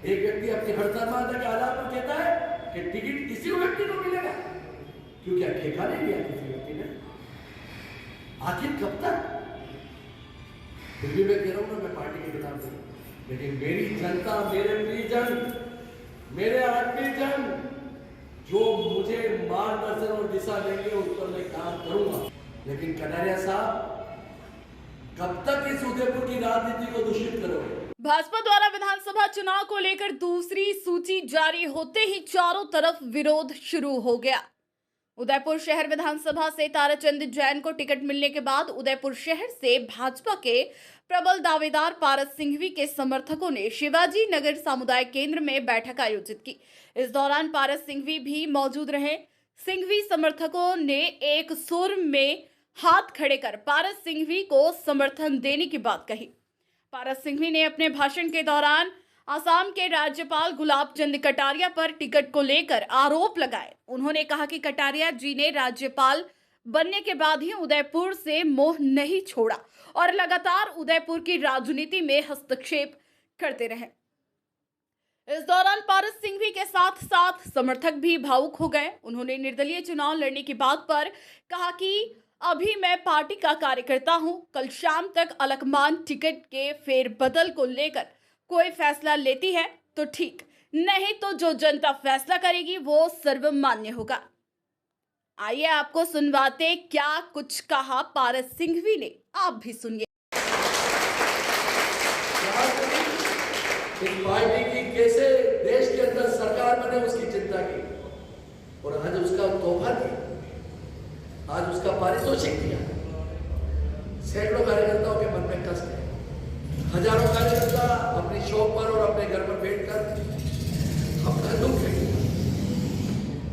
एक व्यक्ति अपनी हड़ताल मारने के आधार पर कहता है कि टिकट किसी व्यक्ति को मिलेगा, क्यों क्या ठेका नहीं लिया किसी व्यक्ति ने? आखिर कब तक? फिर भी मैं कह रहा हूं ना, मैं पार्टी के खिलाफ हूं, लेकिन मेरी जनता, मेरे प्रियजन, मेरे आत्मीयजन जो मुझे मार्गदर्शन और दिशा देंगे उस पर मैं काम करूंगा। लेकिन कटारिया साहब, कब तक इस उदयपुर की राजनीति को दूषित करोगे? भाजपा द्वारा विधानसभा चुनाव को लेकर दूसरी सूची जारी होते ही चारों तरफ विरोध शुरू हो गया। उदयपुर शहर विधानसभा से ताराचंद जैन को टिकट मिलने के बाद उदयपुर शहर से भाजपा के प्रबल दावेदार पारस सिंघवी के समर्थकों ने शिवाजी नगर सामुदायिक केंद्र में बैठक आयोजित की। इस दौरान पारस सिंघवी भी मौजूद रहे। सिंघवी समर्थकों ने एक सुर में हाथ खड़े कर पारस सिंघवी को समर्थन देने की बात कही। पारस सिंघवी ने अपने भाषण के दौरान असम के राज्यपाल गुलाब चंद कटारिया पर टिकट को लेकर आरोप लगाए। उन्होंने कहा कि कटारिया जी ने राज्यपाल बनने के बाद ही उदयपुर से मोह नहीं छोड़ा और लगातार उदयपुर की राजनीति में हस्तक्षेप करते रहे। इस दौरान पारस सिंघवी के साथ साथ समर्थक भी भावुक हो गए। उन्होंने निर्दलीय चुनाव लड़ने की बात पर कहा कि अभी मैं पार्टी का कार्यकर्ता हूं, कल शाम तक अलकमान टिकट के फेरबदल को लेकर कोई फैसला लेती है तो ठीक, नहीं तो जो जनता फैसला करेगी वो सर्वमान्य होगा। आइए आपको सुनवाते क्या कुछ कहा पारस सिंघवी ने, आप भी सुनिए। इस पार्टी की कैसे देश के अंदर सरकार बने उसकी चिंता की, और आज उसका तोहफा दिया, आज उसका पारितोषिक दिया। सैकड़ों कार्यकर्ताओं के मन में कष्ट है। हजारों कार्यकर्ता अपनी शौक पर और अपने घर पर बैठकर अपना दुख है।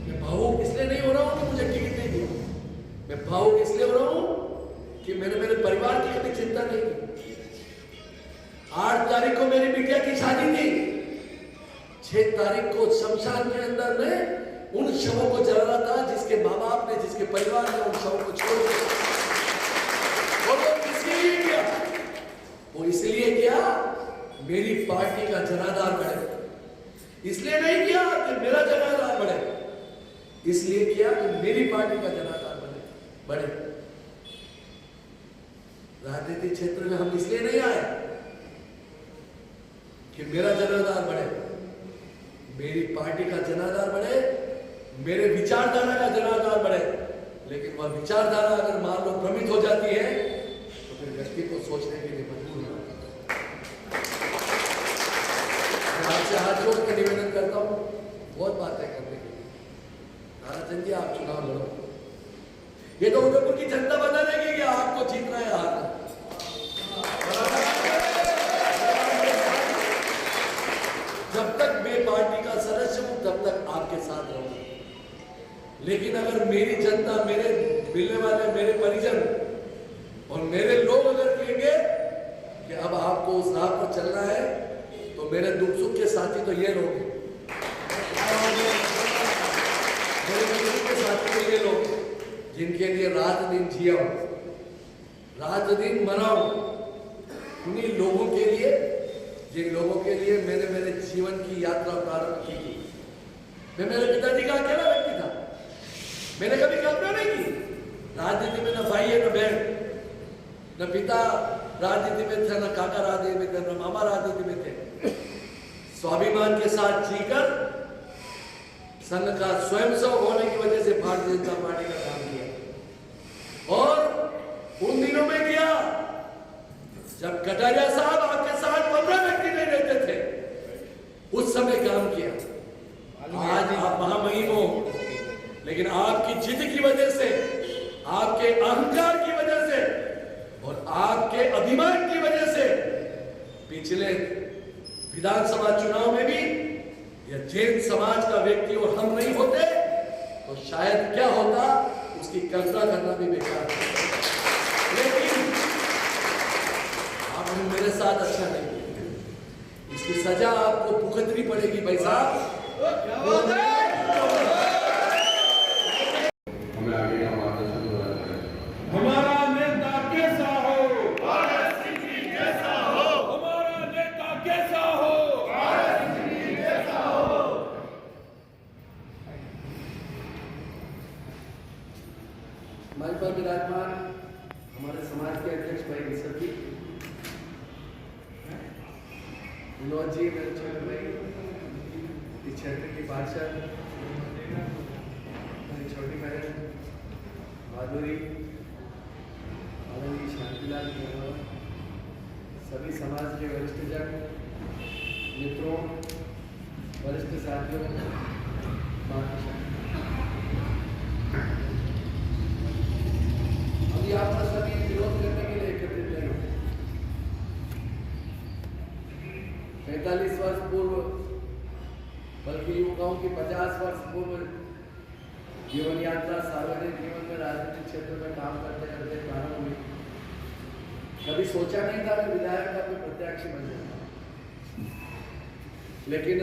मैं भावुक इसलिए नहीं हो रहा हूं कि मुझे टिकट नहीं दिया, मैं भावुक इसलिए हो रहा हूं कि मैंने मेरे परिवार की कभी चिंता नहीं की। 8 तारीख को मेरी बिटिया की शादी थी, 6 तारीख को शमशान के अंदर में उन शवों को जलाना था जिसके माँ बाप ने, जिसके परिवार ने उन शवों को छोड़ दिया। और वो इसलिए किया, वो इसलिए किया मेरी पार्टी का जनाधार बढ़े। इसलिए नहीं किया कि मेरा जनाधार बढ़े, इसलिए किया कि मेरी पार्टी का जनाधार बढ़े। राजनीतिक क्षेत्र में हम इसलिए नहीं आए कि मेरा जनाधार बढ़े, मेरी पार्टी का जनाधार बढ़े, मेरे विचारधारा का जनाधार बढ़े। लेकिन वह विचारधारा अगर मान लो भ्रमित हो जाती है तो फिर व्यक्ति को सोचने के लिए मजबूर होना। आपसे हाथ जोड़ के निवेदन करता हूं, बहुत बातें करने के लिए ताराचंद जी आप चुनाव लड़ो। ये तो उदयपुर की जनता बता देगी कि आपको जीतना है हारना। जब तक मैं पार्टी का सदस्य हूं तब तक आपके साथ रहूंगा। लेकिन अगर मेरी जनता, मेरे मिलने वाले मेरे परिजन और मेरे लोग अगर कहेंगे कि अब आपको उस राह पर चलना है तो मेरे दुख सुख के साथी तो ये लोग हैं, मेरे दुख सुख के साथी तो ये लोग जिनके लिए रात दिन जिया हूं, रात दिन मरा हूं, उन्हीं लोगों के लिए, जिन लोगों के लिए मैंने मेरे जीवन की यात्रा प्रारंभ की थी। मैं मेरे पिताजी का अकेला व्यक्ति था, मैंने कभी कल्पना नहीं की राजनीति में न भाई है न बहन, न पिता राजनीति में थे, न काका राजनीति में थे, न मामा राजनीति में थे। स्वाभिमान के साथ जीकर संघ का स्वयंसेवक होने की वजह से भारतीय जनता पार्टी का काम किया। और उन दिनों में किया जब कटारिया साहब आपके साथ 15 व्यक्ति नहीं रहते थे, उस समय काम किया। आज आप महामहिम हो, लेकिन आपकी जिद की वजह से, आपके अहंकार की वजह से और आपके अभिमान की वजह से पिछले विधानसभा चुनाव में भी यह जैन समाज का व्यक्ति और हम नहीं होते तो शायद क्या होता उसकी कल्पना करना भी बेकार है। लेकिन आपने मेरे साथ अच्छा नहीं किया, इसकी सजा आपको भुगतनी पड़ेगी भाई साहब। हमारा नेता कैसा हो, पारस सिंघवी कैसा हो, हमारा नेता कैसा हो, पारस सिंघवी विराजमान हमारे समाज के अध्यक्ष भाई ऋषभ जी, विनोद जी, मेरे छोटे भाई, इस क्षेत्र की पार्षद मेरी छोटी बहन माधुरी, आदरणीय शांतिलाल गहलोत, सभी समाज के वरिष्ठ जन, मित्रों, वरिष्ठ साथियों, हम यहाँ पर सभी विरोध करने के लिए एकत्रित नहीं हुए। 45 वर्ष पूर्व, बल्कि यूँ कहूँ कि 50 वर्ष पूर्व जीवन यात्रा सार्वजनिक जीवन में राजनीतिक क्षेत्र में काम करते करते प्रारंभ हुई। कभी सोचा नहीं था कि विधायक का कोई प्रत्याशी बन जाएगा, लेकिन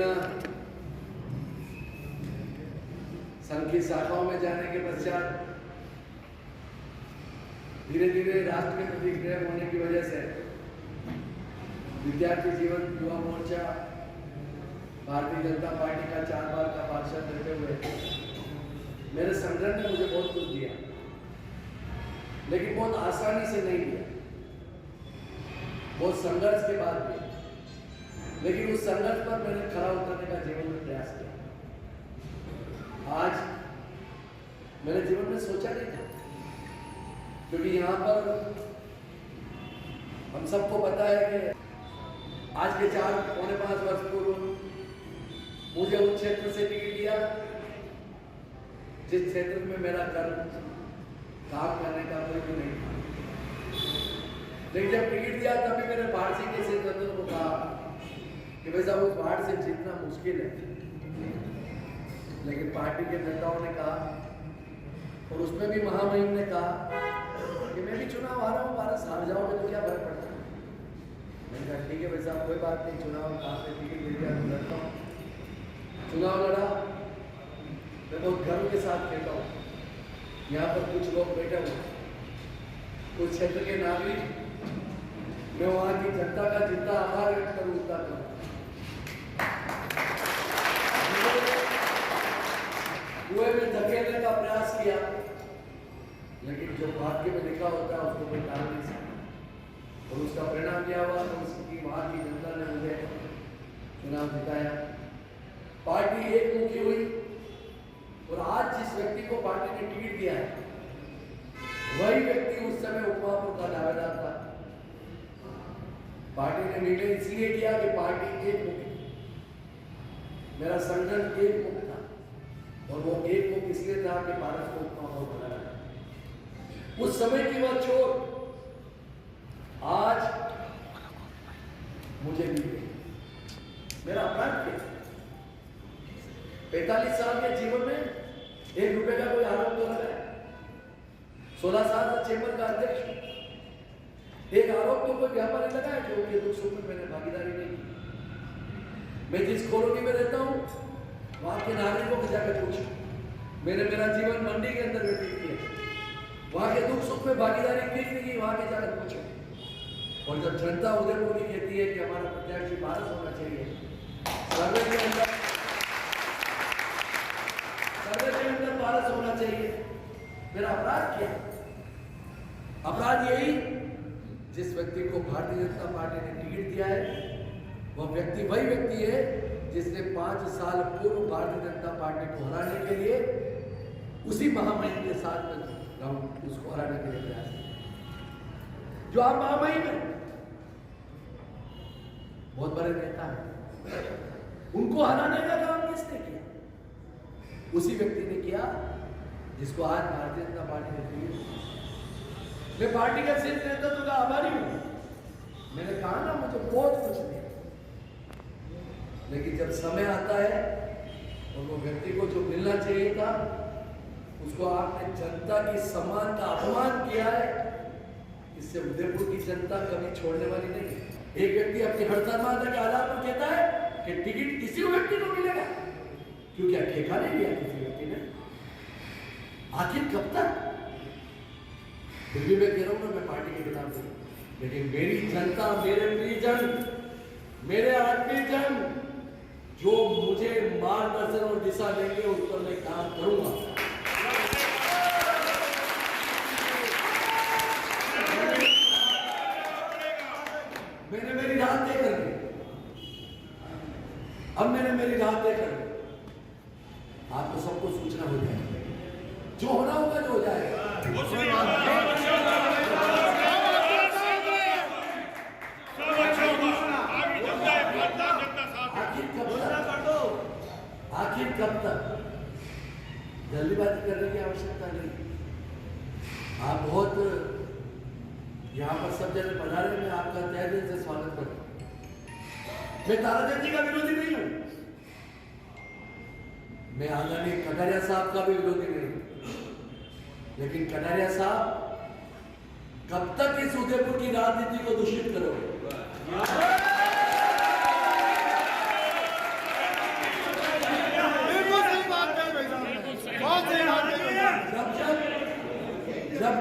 संघ की शाखाओं में जाने के पश्चात धीरे धीरे राष्ट्र के प्रति प्रेम होने की वजह से विद्यार्थी जीवन, युवा मोर्चा, भारतीय जनता पार्टी का 4 बार का पार्षद रहते हुए मेरे संगठन ने मुझे बहुत कुछ दिया, लेकिन बहुत आसानी से नहीं दिया, बहुत संघर्ष के बाद दिया। लेकिन उस संघर्ष पर मैंने खरा उतरने का जीवन में प्रयास किया। आज मैंने जीवन में सोचा नहीं था, क्योंकि यहाँ पर हम सबको पता है कि आज के 4-5 वर्ष पूर्व मुझे उस क्षेत्र से टिकट दिया जिस क्षेत्र में मेरा काम करने का कोई भी नहीं था। लेकिन जब टिकट दिया तभी मैंने पार्टी के सिद्धांतों को कहा कि भाई साहब उस बाढ़ से जीतना मुश्किल है, लेकिन पार्टी के नेताओं ने कहा और उसमें भी महामहिम ने कहा कि मैं भी चुनाव आ रहा हूँ, 12 हार जाओगे तो क्या फर्क पड़ता है। मैंने कहा ठीक है भाई साहब, कोई बात नहीं, चुनाव कहाँ पे टिकट मिल गया तो लड़ता हूँ। चुनाव लड़ा, मैं बहुत गर्व के साथ कहता हूँ, यहाँ पर कुछ लोग बैठे हुए, उस क्षेत्र के नागरिक, मैं वहाँ की जनता का जितना आभार व्यक्त करूँ उतना करूँ। कुएं में धकेलने का प्रयास किया, लेकिन जो भाग्य में लिखा होता है उसको कोई टाल नहीं सकता, और उसका परिणाम क्या हुआ तो उसकी वहाँ की जनता ने मुझे चुनाव जिताया। पार्टी एक मुखी हुई, और आज जिस व्यक्ति को पार्टी ने टिकट दिया है वही व्यक्ति उस समय उपमहापौर का दावेदार था। पार्टी ने निर्णय इसलिए किया कि पार्टी एक मुखी, मेरा संगठन एक मुख था, और वो एक मुख इसलिए था कि भारत को उपमहापौर बनाना। उस समय की वह चोट आज मुझे मिल गई। मेरा अपराध क्या? 45 साल के जीवन में 1 रुपए का कोई आरोप तो लगा है? 16 साल से चेंबर का अध्यक्ष, एक आरोप तो कोई व्यापारी लगा है कि उनके दुख सुख में मैंने भागीदारी नहीं की। मैं जिस कॉलोनी में रहता हूँ वहां के नागरिकों को जाकर पूछो, मैंने मेरा जीवन मंडी के अंदर व्यतीत किया, वहां के दुख सुख में भागीदारी की नहीं की, वहां के जाकर पूछो। और जब जनता उदयपुर की कहती है कि हमारा प्रत्याशी पारस होना चाहिए, सर्वे के अंदर पारस होना चाहिए, मेरा अपराध क्या? अपराध यही, जिस व्यक्ति को भारतीय जनता पार्टी ने टिकट दिया है वह व्यक्ति वही व्यक्ति है जिसने 5 साल पूर्व भारतीय जनता पार्टी को हराने के लिए उसी महामहिम के साथ में उसको हराने के लिए प्रयास किया। जो आप महामहिम है, बहुत बड़े नेता हैं, उनको हराने का काम किसने किया? उसी व्यक्ति ने किया जिसको आज भारतीय जनता पार्टी ने टिकट दिया। मैं पार्टी का शीर्ष नेतृत्व का आभारी हूं। मैंने कहा ना, मुझे बहुत कुछ दिया, लेकिन जब समय आता है और वो व्यक्ति को जो मिलना चाहिए था उसको आपने जनता की सम्मान का अपमान किया है, इससे उदयपुर की जनता कभी छोड़ने वाली नहीं है। एक व्यक्ति अपनी हड़ताल के आधार पर कहता है कि टिकट किसी व्यक्ति को मिलेगा, क्यों? क्या ठेका नहीं लिया किसी व्यक्ति ने? आखिर कब तक? फिर भी मैं कह रहा हूं ना, मैं पार्टी के खिलाफ नहीं, लेकिन मेरी जनता, मेरे प्रियजन, मेरे आत्मीयजन जो मुझे मार्गदर्शन और दिशा देंगे उस पर मैं काम करूंगा। अब मैंने मेरी राह तय कर ली, आपको सबको सूचना हो जाएगी, जो होना होगा जो हो जाएगा। आखिर कब तक जल्दीबाजी करने की आवश्यकता नहीं। आप बहुत यहाँ पर सब जगह पधारे, मैं आपका तहे दिल से स्वागत करता हूँ। मैं ताराचंद जी का विरोधी नहीं हूँ, मैं आदरणीय कटारिया साहब का भी विरोधी नहीं हूँ, लेकिन कटारिया साहब कब तक इस उदयपुर की राजनीति को दूषित करोगे?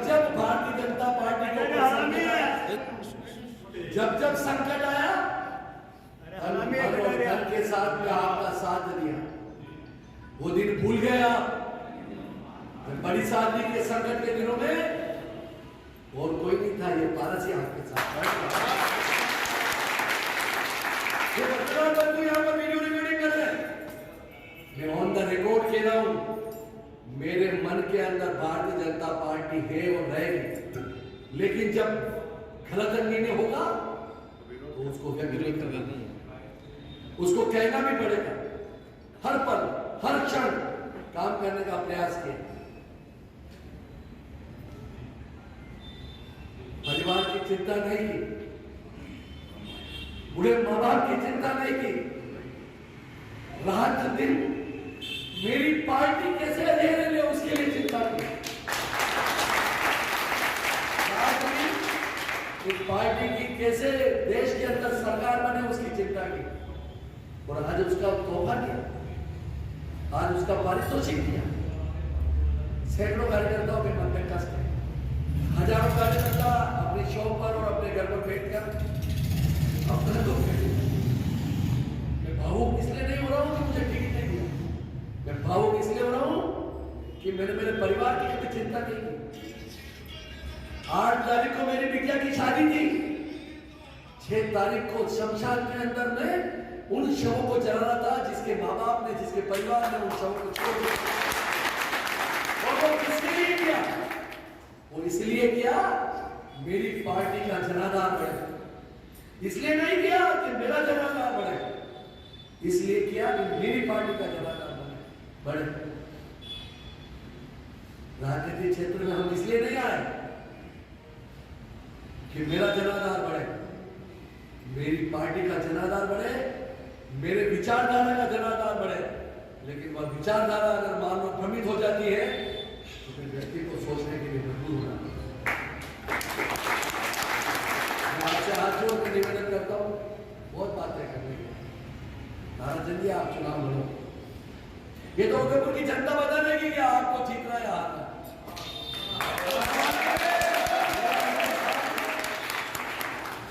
जब भारतीय जनता पार्टी को जब संकट आया, धन के साथ में आपका साथ दिया, वो दिन भूल गया। बड़ी शादी के संकट के दिनों में और कोई नहीं था, ये पारसी आपके साथ यहाँ पर वीडियो रिकॉर्डिंग कर रहे हैं। मैं ऑन द रिकॉर्ड कह रहा हूं, मेरे मन के अंदर भारतीय जनता पार्टी है और रहेगी, लेकिन जब गलत निर्णय होगा तो उसको व्यक्त करना नहीं है, उसको कहना भी पड़ेगा। हर पल हर क्षण काम करने का प्रयास किया, परिवार की चिंता नहीं की, बूढ़े माँ बाप की चिंता नहीं की। रात दिन मेरी पार्टी कैसे अंधेरे ले उसके लिए चिंता की। इस पार्टी की कैसे देश के अंदर सरकार बने उसकी चिंता की, और आज उसका तोहफा किया, आज उसका पारितोषिक किया। सैकड़ों कार्यकर्ताओं के मन में कष्ट है, हजारों कार्यकर्ता अपने शौक पर और अपने घर पर बैठकर अपना दुख है। मैं भावुक इसलिए नहीं हो रहा हूं कि मुझे टिकट नहीं दिया, मैं भावुक इसलिए हो रहा हूं कि मैंने मेरे परिवार की कभी चिंता नहीं की। 8 तारीख को मेरी बिटिया की शादी थी, 6 तारीख को शमशान के अंदर में उन शवों को जलाना था जिसके माँ बाप ने, जिसके परिवार ने उन शवों को छोड़ दिया। और वो किसके लिए किया? वो इसलिए किया मेरी पार्टी का जनाधार बढ़े, इसलिए नहीं किया कि मेरा जनाधार बढ़े, इसलिए किया कि मेरी पार्टी का जनाधार बढ़े। राजनीतिक क्षेत्र में हम इसलिए नहीं आए कि मेरा जनाधार बढ़े, मेरी पार्टी का जनाधार बढ़े, मेरे विचारधारा का जनाधार बढ़े। लेकिन वह विचारधारा अगर मान लो भ्रमित हो जाती है तो फिर व्यक्ति को सोचने के लिए मजबूर होना। मैं आपसे हाथ जोड़ कर निवेदन करता हूँ, बहुत बातें करने की, ताराचंद जी आप चुनाव लड़ो, ये तो उदयपुर की जनता बता देगी कि आपको जीतना है हारना।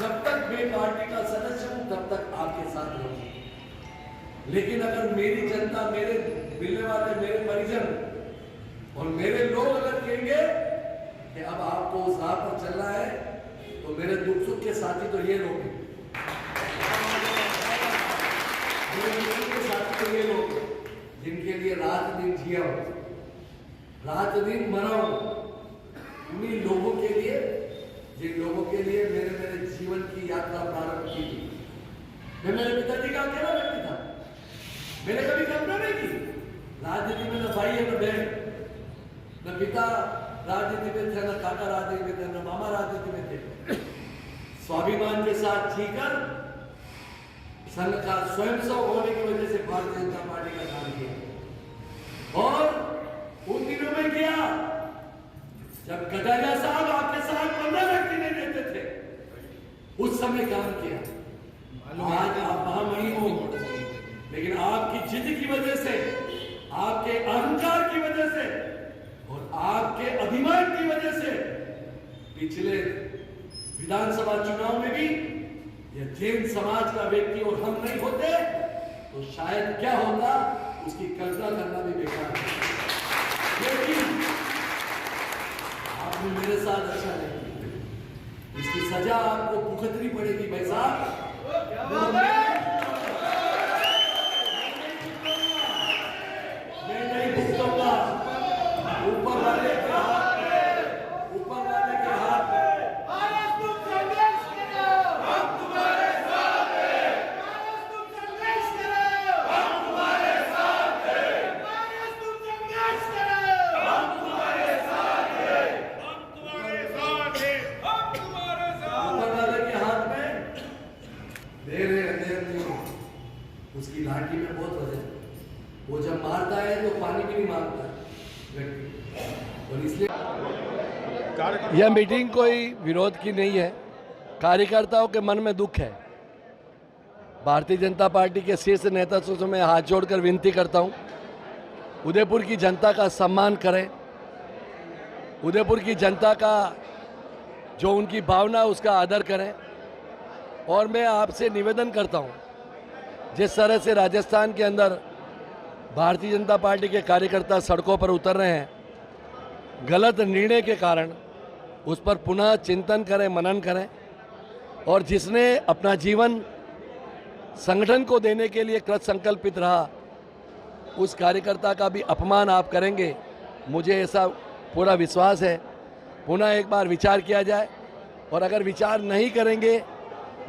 जब तक मैं पार्टी का सदस्य हूं तब तक आपके साथ रहूंगा, लेकिन अगर मेरी जनता, मेरे मिलने वाले मेरे परिजन और मेरे लोग अगर कहेंगे कि अब आपको उस राह पर चलना है, तो मेरे दुख सुख के साथी तो ये लोग हैं, मेरे दुख सुख के साथी तो ये लोग हैं जिनके लिए रात दिन जिया हूं, रात दिन मरा हूं, उन्हीं लोगों के लिए, जिन लोगों के लिए मेरे जीवन की यात्रा प्रारंभ की थी। मैं मेरे पिताजी का अकेला व्यक्ति था, मैंने कभी कल्पना नहीं की राजनीति में न भाई है न बहन, न पिता राजनीति में थे, न काका राजनीति में थे, न मामा राजनीति में थे। स्वाभिमान के साथ जीकर संघ का स्वयं सेवक होने की वजह से भारतीय जनता पार्टी का काम किया, और उन दिनों में किया जब कटारिया साहब आपके साथ 15 व्यक्ति नहीं देते थे, उस समय काम किया। आज आप महामहिम हो, लेकिन आपकी जिद की वजह से, आपके अहंकार की वजह से और आपके अभिमान की वजह से पिछले विधानसभा चुनाव में भी यह जैन समाज का व्यक्ति और हम नहीं होते तो शायद क्या होता उसकी कल्पना करना भी बेकार है। लेकिन आपने मेरे साथ अच्छा नहीं किया, इसकी सजा आपको भुगतनी पड़ेगी भाई साहब। में बहुत वजन है। वो जब मारता है तो पानी भी नहीं मांगता है व्यक्ति, और इसलिए यह मीटिंग कोई विरोध की नहीं है। कार्यकर्ताओं के मन में दुख है। भारतीय जनता पार्टी के शीर्ष नेतृत्व से मैं हाथ जोड़कर विनती करता हूं, उदयपुर की जनता का सम्मान करें, उदयपुर की जनता का जो उनकी भावना उसका आदर करें। और मैं आपसे निवेदन करता हूं, जिस तरह से राजस्थान के अंदर भारतीय जनता पार्टी के कार्यकर्ता सड़कों पर उतर रहे हैं, गलत निर्णय के कारण उस पर पुनः चिंतन करें, मनन करें। और जिसने अपना जीवन संगठन को देने के लिए कृत संकल्पित रहा, उस कार्यकर्ता का भी अपमान आप करेंगे, मुझे ऐसा पूरा विश्वास है। पुनः एक बार विचार किया जाए, और अगर विचार नहीं करेंगे,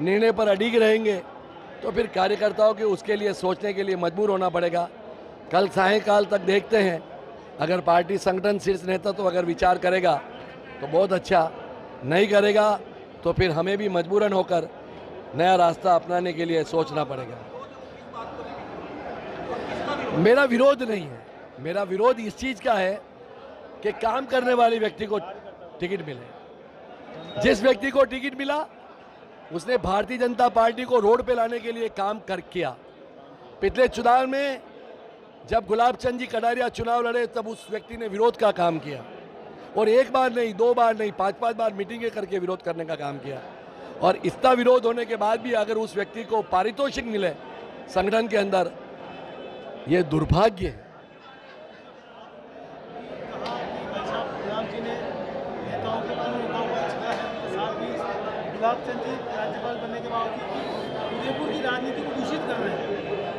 निर्णय पर अडिग रहेंगे, तो फिर कार्यकर्ताओं के उसके लिए सोचने के लिए मजबूर होना पड़ेगा। कल सायंकाल तक देखते हैं, अगर पार्टी संगठन शीर्ष नेतृत्व अगर विचार करेगा तो बहुत अच्छा, नहीं करेगा तो फिर हमें भी मजबूरन होकर नया रास्ता अपनाने के लिए सोचना पड़ेगा। मेरा विरोध नहीं है, मेरा विरोध इस चीज का है कि काम करने वाले व्यक्ति को टिकट मिले। जिस व्यक्ति को टिकट मिला उसने भारतीय जनता पार्टी को रोड पे लाने के लिए काम किया। पिछले चुनाव में जब गुलाब चंद जी कटारिया चुनाव लड़े, तब उस व्यक्ति ने विरोध का काम किया, और एक बार नहीं, दो बार नहीं, 5-5 बार मीटिंगें करके विरोध करने का काम किया। और इतना विरोध होने के बाद भी अगर उस व्यक्ति को पारितोषिक मिले संगठन के अंदर, ये दुर्भाग्य है। गुलाब चंद जी राज्यपाल बनने के बावजूद उदयपुर की राजनीति को दूषित कर रहे हैं,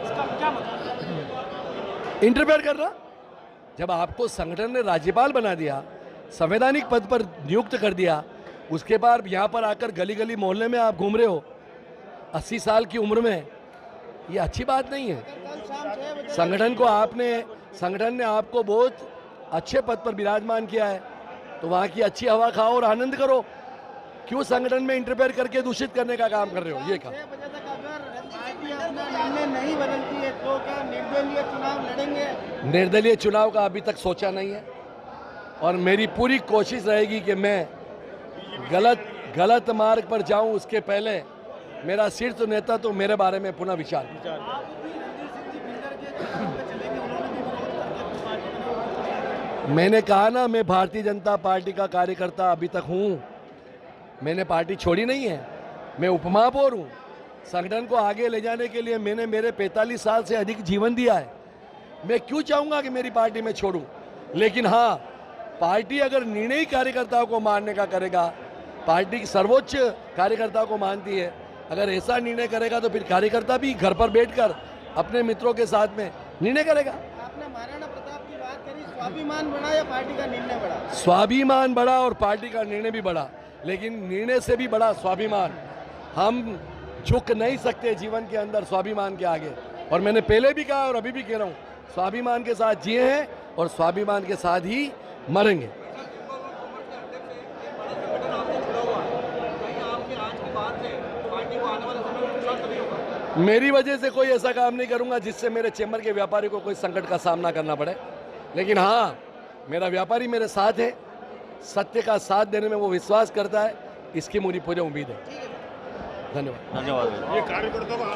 इसका क्या मतलब? इंटरफेयर करना। जब आपको संगठन ने राज्यपाल बना दिया, संवैधानिक पद पर नियुक्त कर दिया, उसके बाद यहाँ पर आकर गली गली मोहल्ले में आप घूम रहे हो 80 साल की उम्र में, ये अच्छी बात नहीं है। संगठन ने आपको बहुत अच्छे पद पर विराजमान किया है, तो वहाँ की अच्छी हवा खाओ और आनंद करो। क्यों संगठन में इंटरफेयर करके दूषित करने का काम कर रहे हो? ये काम नहीं बदलती है तो क्या निर्दलीय चुनाव लड़ेंगे? निर्दलीय चुनाव का अभी तक सोचा नहीं है, और मेरी पूरी कोशिश रहेगी कि मैं गलत मार्ग पर जाऊं, उसके पहले मेरा शीर्ष नेता तो मेरे बारे में पुनः विचार। मैंने कहा ना, मैं भारतीय जनता पार्टी का कार्यकर्ता अभी तक हूं, मैंने पार्टी छोड़ी नहीं है, मैं उपमहापौर हूं। संगठन को आगे ले जाने के लिए मैंने मेरे 45 साल से अधिक जीवन दिया है। मैं क्यों चाहूंगा कि मेरी पार्टी में छोड़ूं? लेकिन हाँ, पार्टी अगर निर्णय कार्यकर्ताओं को मानने का करेगा, पार्टी की सर्वोच्च कार्यकर्ताओं को मानती है, अगर ऐसा निर्णय करेगा तो फिर कार्यकर्ता भी घर पर बैठकर अपने मित्रों के साथ में निर्णय करेगा। आपने महाराणा प्रताप की बात करी, स्वाभिमान बढ़ा या पार्टी का निर्णय बढ़ा? स्वाभिमान बढ़ा और पार्टी का निर्णय भी बढ़ा, लेकिन निर्णय से भी बड़ा स्वाभिमान। हम झुक नहीं सकते जीवन के अंदर स्वाभिमान के आगे, और मैंने पहले भी कहा और अभी भी कह रहा हूँ, स्वाभिमान के साथ जिए हैं और स्वाभिमान के साथ ही मरेंगे। मेरी वजह से कोई ऐसा काम नहीं करूंगा जिससे मेरे चेंबर के व्यापारी को कोई संकट का सामना करना पड़े। लेकिन हाँ, मेरा व्यापारी मेरे साथ है, सत्य का साथ देने में वो विश्वास करता है, इसकी मुझे पूरी उम्मीद है। धन्यवाद। ये कार्यकर्ताओं